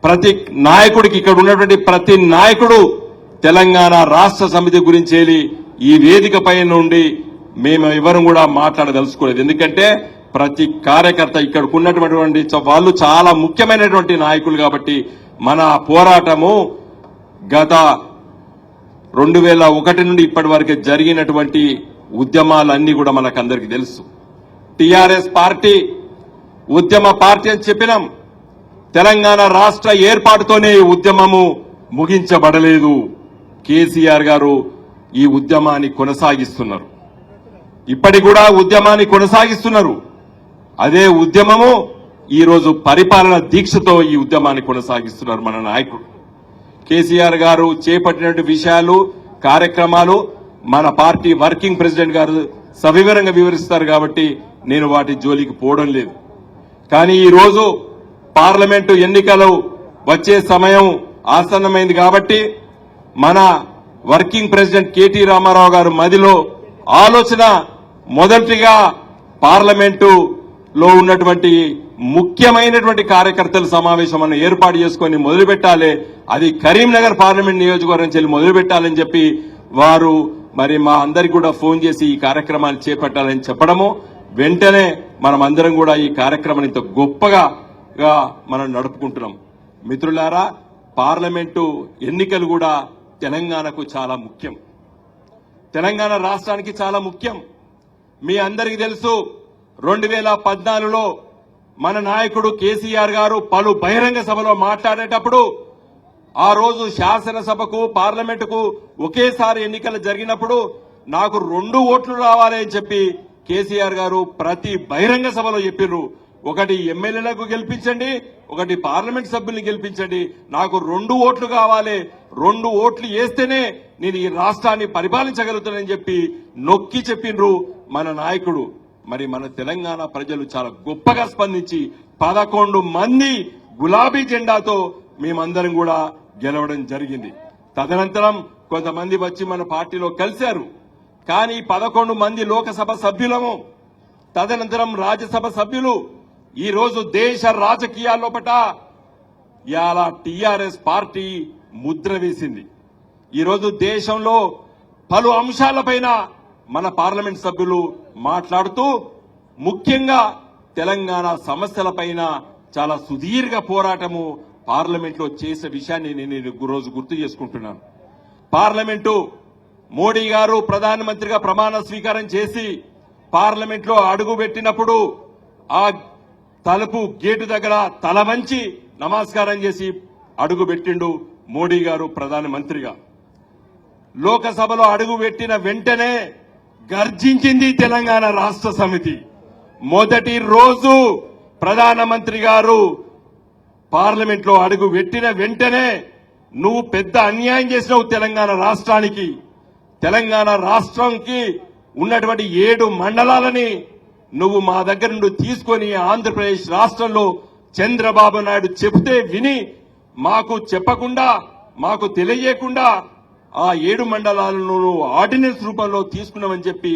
ప్రతి నాయకుడికి ఇక్కడ ఉన్నటువంటి ప్రతి నాయకుడు తెలంగాణ రాష్ట్ర సమితి గురించి ఈ వేదిక పైన నుండి మేము ఎవరు కూడా మాట్లాడదలుచుకోలేదు. ఎందుకంటే ప్రతి కార్యకర్త ఇక్కడికి ఉన్నటువంటి వాళ్ళు చాలా ముఖ్యమైనటువంటి నాయకులు కాబట్టి మన పోరాటము గత 2001 నుండి ఇప్పటి వరకు జరిగినటువంటి ఉద్యమాలన్నీ కూడా మనకందరికీ తెలుసు. టీఆర్ఎస్ పార్టీ ఉద్యమ పార్టీ అని చెప్పినాం. తెలంగాణ రాష్ట్ర ఏర్పాటుతోనే ఈ ఉద్యమము ముగించబడలేదు. కేసీఆర్ గారు ఈ ఉద్యమాన్ని కొనసాగిస్తున్నారు. ఇప్పటికి కూడా ఉద్యమాన్ని కొనసాగిస్తున్నారు. అదే ఉద్యమము ఈరోజు పరిపాలన దీక్షతో ఈ ఉద్యమాన్ని కొనసాగిస్తున్నారు మన నాయకుడు. కేసీఆర్ గారు చేపట్టినటువంటి విషయాలు కార్యక్రమాలు మన పార్టీ వర్కింగ్ ప్రెసిడెంట్ గారు సవివరంగా వివరిస్తారు కాబట్టి నేను వాటి జోలికి పోవడం లేదు. కానీ ఈరోజు పార్లమెంటు ఎన్నికలు వచ్చే సమయం ఆసన్నమైంది కాబట్టి మన వర్కింగ్ ప్రెసిడెంట్ కేటీ రామారావు గారు మదిలో ఆలోచన మొదటిగా పార్లమెంటులో ఉన్నటువంటి ముఖ్యమైనటువంటి కార్యకర్తల సమావేశం మనం ఏర్పాటు చేసుకుని మొదలు పెట్టాలి. అది కరీంనగర్ పార్లమెంట్ నియోజకవర్గం చెల్లి మొదలు పెట్టాలని చెప్పి వారు మరి మా అందరికి కూడా ఫోన్ చేసి ఈ కార్యక్రమాన్ని చేపట్టాలని చెప్పడము వెంటనే మనం అందరం కూడా ఈ కార్యక్రమాన్ని ఇంత గొప్పగా మనం నడుపుకుంటున్నాం. మిత్రులారా, పార్లమెంటు ఎన్నికలు కూడా తెలంగాణకు చాలా ముఖ్యం. తెలంగాణ రాష్ట్రానికి చాలా ముఖ్యం. మీ అందరికీ తెలుసు 2014లో మన నాయకుడు కేసీఆర్ గారు పలు బహిరంగ సభలో మాట్లాడేటప్పుడు ఆ రోజు శాసనసభకు పార్లమెంటుకు ఒకేసారి ఎన్నికలు జరిగినప్పుడు నాకు 2 ఓట్లు రావాలి అని చెప్పి కేసీఆర్ గారు ప్రతి బహిరంగ సభలో చెప్పిర్రు. ఒకటి ఎమ్మెల్యేలకు గెలిపించండి, ఒకటి పార్లమెంట్ సభ్యుల్ని గెలిపించండి, నాకు 2 ఓట్లు కావాలి, 2 ఓట్లు వేస్తేనే నేను ఈ రాష్ట్రాన్ని పరిపాలించగలుగుతానని చెప్పి నొక్కి చెప్పిండ్రు మన నాయకుడు. మరి మన తెలంగాణ ప్రజలు చాలా గొప్పగా స్పందించి 11 మంది గులాబీ జెండాతో మేమందరం కూడా గెలవడం జరిగింది. తదనంతరం కొంతమంది వచ్చి మన పార్టీలో కలిశారు. కానీ 11 మంది లోకసభ సభ్యులము, తదనంతరం రాజ్యసభ సభ్యులు ఈ రోజు దేశ రాజకీయాల్లోపట ఇవాళ టీఆర్ఎస్ పార్టీ ముద్ర వేసింది. ఈరోజు దేశంలో పలు అంశాలపైన మన పార్లమెంట్ సభ్యులు మాట్లాడుతూ ముఖ్యంగా తెలంగాణ సమస్యలపైన చాలా సుదీర్ఘ పోరాటము పార్లమెంట్లో చేసే విషయాన్ని నేను రోజు గుర్తు చేసుకుంటున్నాను. పార్లమెంటు మోడీ గారు ప్రధానమంత్రిగా ప్రమాణ స్వీకారం చేసి పార్లమెంట్లో అడుగు పెట్టినప్పుడు ఆ తలుపు గేటు దగ్గర తల వంచి నమస్కారం చేసి అడుగు పెట్టిండు మోడీ గారు ప్రధానమంత్రిగా. లోకసభలో అడుగు పెట్టిన వెంటనే గర్జించింది తెలంగాణ రాష్ట్ర సమితి. మొదటి రోజు ప్రధానమంత్రి గారు పార్లమెంట్ లో అడుగు పెట్టిన వెంటనే నువ్వు పెద్ద అన్యాయం చేసినావు తెలంగాణ రాష్ట్రానికి, తెలంగాణ రాష్ట్రంకి ఉన్నటువంటి 7 మండలాలని నువ్వు మా దగ్గర నుండి తీసుకొని ఆంధ్రప్రదేశ్ రాష్ట్రంలో చంద్రబాబు నాయుడు చెబితే విని మాకు చెప్పకుండా మాకు తెలియకుండా ఆ 7 మండలాలను ఆర్డినెన్స్ రూపంలో తీసుకున్నామని చెప్పి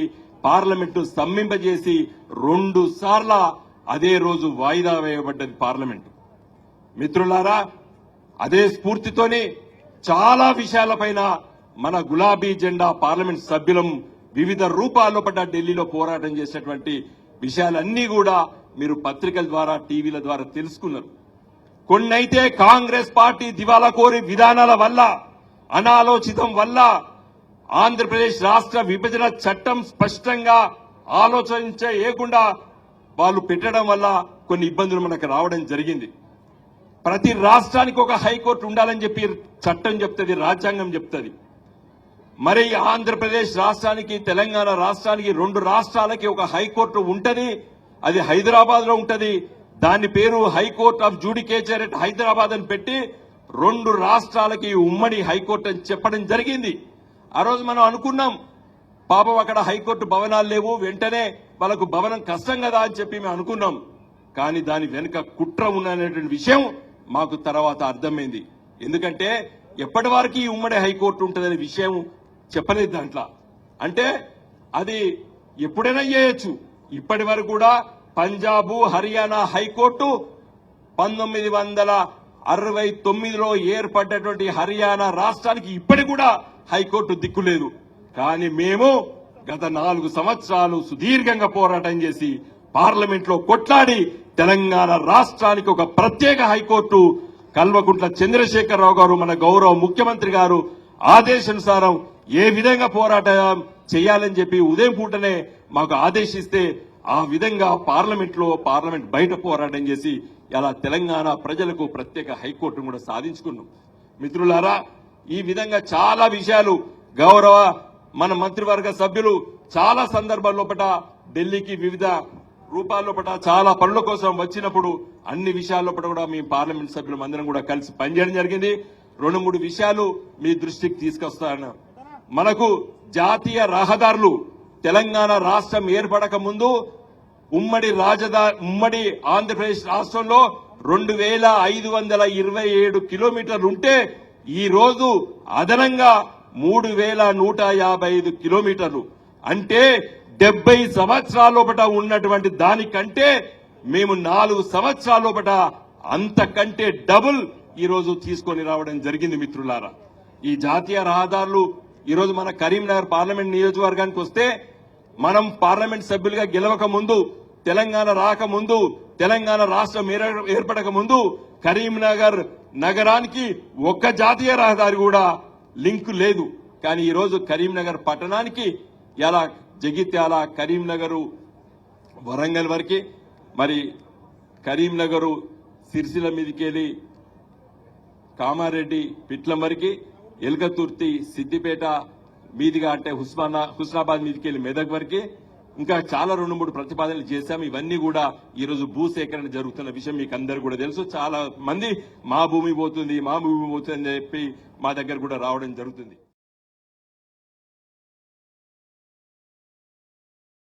పార్లమెంటు స్తంభింపజేసి 2 సార్లు అదే రోజు వాయిదా వేయబడ్డది పార్లమెంటు. మిత్రులారా, అదే స్ఫూర్తితోనే చాలా విషయాలపైన మన గులాబీ జెండా పార్లమెంట్ సభ్యులం వివిధ రూపాల్లో పడ్డ ఢిల్లీలో పోరాటం చేసేటువంటి విషయాలన్నీ కూడా మీరు పత్రికల ద్వారా టీవీల ద్వారా తెలుసుకున్నారు. కొన్నైతే కాంగ్రెస్ పార్టీ దివాలా కోరి విధానాల వల్ల, అనాలోచితం వల్ల, ఆంధ్రప్రదేశ్ రాష్ట్ర విభజన చట్టం స్పష్టంగా ఆలోచించకుండా వాళ్ళు పెట్టడం వల్ల కొన్ని ఇబ్బందులు మనకు రావడం జరిగింది. ప్రతి రాష్ట్రానికి ఒక హైకోర్టు ఉండాలని చెప్పి చట్టం చెప్తుంది, రాజ్యాంగం చెప్తుంది. మరి ఆంధ్రప్రదేశ్ రాష్ట్రానికి తెలంగాణ రాష్ట్రానికి 2 రాష్ట్రాలకి ఒక హైకోర్టు ఉంటది. అది హైదరాబాద్ లో ఉంటది. దాని పేరు high court of judicature at Hyderabad అని పెట్టి 2 రాష్ట్రాలకి ఉమ్మడి హైకోర్టు అని చెప్పడం జరిగింది. ఆ రోజు మనం అనుకున్నాం పాపం అక్కడ హైకోర్టు భవనాలు లేవు, వెంటనే వాళ్ళకు భవనం కష్టం కదా అని చెప్పి మేము అనుకున్నాం. కానీ దాని వెనుక కుట్ర ఉన్నటువంటి విషయం మాకు తర్వాత అర్థమైంది. ఎందుకంటే ఎప్పటి వరకు ఈ ఉమ్మడి హైకోర్టు ఉంటుందనే విషయం చెప్పలేదు దాంట్లో. అంటే అది ఎప్పుడైనా చేయొచ్చు. ఇప్పటి వరకు కూడా పంజాబ్ హర్యానా హైకోర్టు 69లో ఏర్పడ్డటువంటి హర్యానా రాష్ట్రానికి ఇప్పటికి కూడా హైకోర్టు దిక్కులేదు. కానీ మేము గత 4 సంవత్సరాలు సుదీర్ఘంగా పోరాటం చేసి పార్లమెంట్ లో కొట్లాడి తెలంగాణ రాష్ట్రానికి ఒక ప్రత్యేక హైకోర్టు కల్వకుంట్ల చంద్రశేఖరరావు గారు మన గౌరవ ముఖ్యమంత్రి గారు ఆదేశానుసారం ఏ విధంగా పోరాటం చేయాలని చెప్పి ఉదయం పూటనే మాకు ఆదేశిస్తే ఆ విధంగా పార్లమెంట్ బయట పోరాటం చేసి ఇలా తెలంగాణ ప్రజలకు ప్రత్యేక హైకోర్టును కూడా సాధించుకున్నాం. మిత్రులారా, ఈ విధంగా చాలా విషయాలు గౌరవ మన మంత్రివర్గ సభ్యులు చాలా సందర్భాల్లోపట ఢిల్లీకి వివిధ రూపాల్లోపట చాలా పనుల కోసం వచ్చినప్పుడు అన్ని విషయాల్లోపట కూడా మీ పార్లమెంట్ సభ్యులు అందరం కూడా కలిసి పనిచేయడం జరిగింది. 2-3 విషయాలు మీ దృష్టికి తీసుకొస్తాను. మనకు జాతీయ రహదారులు తెలంగాణ రాష్ట్రం ఏర్పడక ముందు ఉమ్మడి ఆంధ్రప్రదేశ్ రాష్ట్రంలో 2527 కిలోమీటర్లు ఉంటే ఈ రోజు అదనంగా 3155 కిలోమీటర్లు, అంటే 70 సంవత్సరాలలోపట ఉన్నటువంటి దానికంటే మేము 4 సంవత్సరాలలోపట అంతకంటే డబుల్ ఈ రోజు తీసుకొని రావడం జరిగింది. మిత్రులారా, ఈ జాతీయ రహదారులు ఈ రోజు మన కరీంనగర్ పార్లమెంట్ నియోజకవర్గానికి వస్తే మనం పార్లమెంట్ సభ్యులుగా గెలవక ముందు, తెలంగాణ రాకముందు, తెలంగాణ రాష్ట్రం ఏర్పడక ముందు కరీంనగర్ నగరానికి ఒక్క జాతీయ రహదారి కూడా లింక్ లేదు. కానీ ఈ రోజు కరీంనగర్ పట్టణానికి ఇలా జగిత్యాల, కరీంనగర్, వరంగల్ వరకు, మరి కరీంనగర్ సిరిసిల్ల మీదకెళ్ళి కామారెడ్డి పిట్లం వరకు, ఎల్కతుర్తి సిద్దిపేట మీదిగా అంటే హుస్నాబాద్ మీదకెళ్ళి మెదక్ వరకు ఇంకా చాలా 2-3 ప్రతిపాదనలు చేశాం. ఇవన్నీ కూడా ఈ రోజు భూసేకరణ జరుగుతున్న విషయం మీకు అందరు కూడా తెలుసు. చాలా మంది మా భూమి పోతుంది అని చెప్పి మా దగ్గర కూడా రావడం జరుగుతుంది.